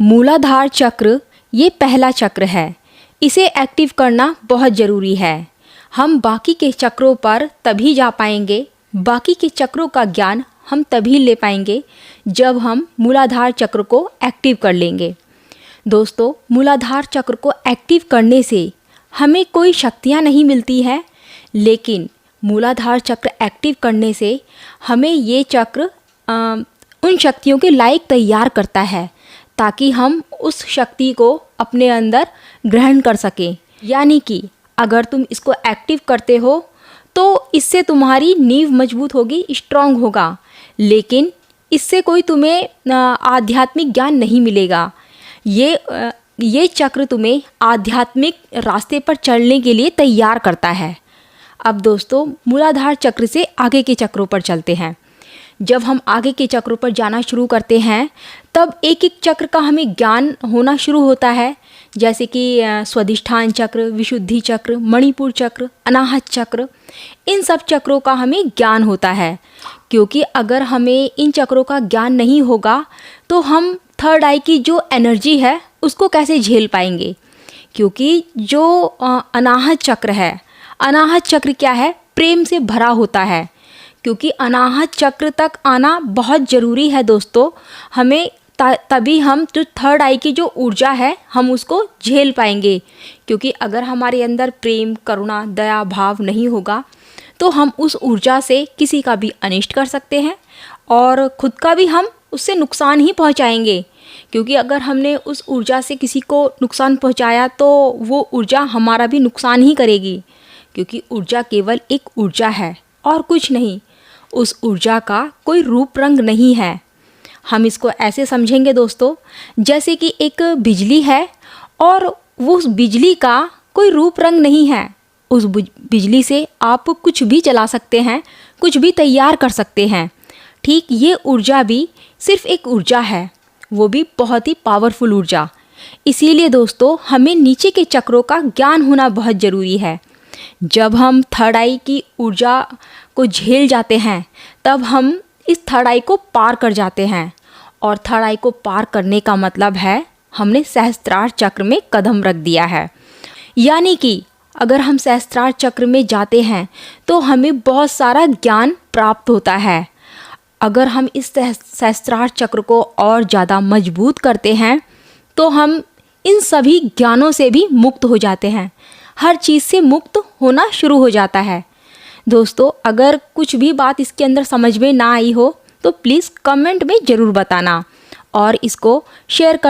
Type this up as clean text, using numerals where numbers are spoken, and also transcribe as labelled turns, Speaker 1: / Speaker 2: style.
Speaker 1: मूलाधार चक्र ये पहला चक्र है। इसे एक्टिव करना बहुत ज़रूरी है। हम बाकी के चक्रों पर तभी जा पाएंगे, बाकी के चक्रों का ज्ञान हम तभी ले पाएंगे जब हम मूलाधार चक्र को एक्टिव कर लेंगे। दोस्तों, मूलाधार चक्र को एक्टिव करने से हमें कोई शक्तियाँ नहीं मिलती है, लेकिन मूलाधार चक्र एक्टिव करने से हमें ये चक्र उन शक्तियों के लायक तैयार करता है ताकि हम उस शक्ति को अपने अंदर ग्रहण कर सकें। यानी कि अगर तुम इसको एक्टिव करते हो तो इससे तुम्हारी नींव मजबूत होगी, स्ट्रांग होगा, लेकिन इससे कोई तुम्हें आध्यात्मिक ज्ञान नहीं मिलेगा। ये चक्र तुम्हें आध्यात्मिक रास्ते पर चलने के लिए तैयार करता है। अब दोस्तों, मूलाधार चक्र से आगे के चक्रों पर चलते हैं। जब हम आगे के चक्रों पर जाना शुरू करते हैं तब एक एक चक्र का हमें ज्ञान होना शुरू होता है, जैसे कि स्वाधिष्ठान चक्र, विशुद्धि चक्र, मणिपुर चक्र, अनाहत चक्र। इन सब चक्रों का हमें ज्ञान होता है, क्योंकि अगर हमें इन चक्रों का ज्ञान नहीं होगा तो हम थर्ड आई की जो एनर्जी है उसको कैसे झेल पाएंगे। क्योंकि जो अनाहत चक्र है, अनाहत चक्र क्या है? प्रेम से भरा होता है। क्योंकि अनाहत चक्र तक आना बहुत ज़रूरी है दोस्तों। हमें तभी हम जो थर्ड आई की जो ऊर्जा है हम उसको झेल पाएंगे। क्योंकि अगर हमारे अंदर प्रेम, करुणा, दया भाव नहीं होगा तो हम उस ऊर्जा से किसी का भी अनिष्ट कर सकते हैं और ख़ुद का भी हम उससे नुकसान ही पहुंचाएंगे। क्योंकि अगर हमने उस ऊर्जा से किसी को नुकसान पहुंचाया तो वो ऊर्जा हमारा भी नुकसान ही करेगी। क्योंकि ऊर्जा केवल एक ऊर्जा है और कुछ नहीं। उस ऊर्जा का कोई रूप रंग नहीं है। हम इसको ऐसे समझेंगे दोस्तों, जैसे कि एक बिजली है और वो उस बिजली का कोई रूप रंग नहीं है। उस बिजली से आप कुछ भी जला सकते हैं, कुछ भी तैयार कर सकते हैं। ठीक ये ऊर्जा भी सिर्फ एक ऊर्जा है, वो भी बहुत ही पावरफुल ऊर्जा। इसीलिए दोस्तों, हमें नीचे के चक्रों का ज्ञान होना बहुत ज़रूरी है। जब हम थर्ड आई की ऊर्जा को झेल जाते हैं तब हम इस थर्ड आई को पार कर जाते हैं, और थर्ड आई को पार करने का मतलब है हमने सहस्त्रार चक्र में कदम रख दिया है। यानी कि अगर हम सहस्त्रार चक्र में जाते हैं तो हमें बहुत सारा ज्ञान प्राप्त होता है। अगर हम इस सहस्त्रार चक्र को और ज़्यादा मजबूत करते हैं तो हम इन सभी ज्ञानों से भी मुक्त हो जाते हैं, हर चीज़ से मुक्त होना शुरू हो जाता है। दोस्तों, अगर कुछ भी बात इसके अंदर समझ में ना आई हो तो प्लीज़ कमेंट में ज़रूर बताना और इसको शेयर करना।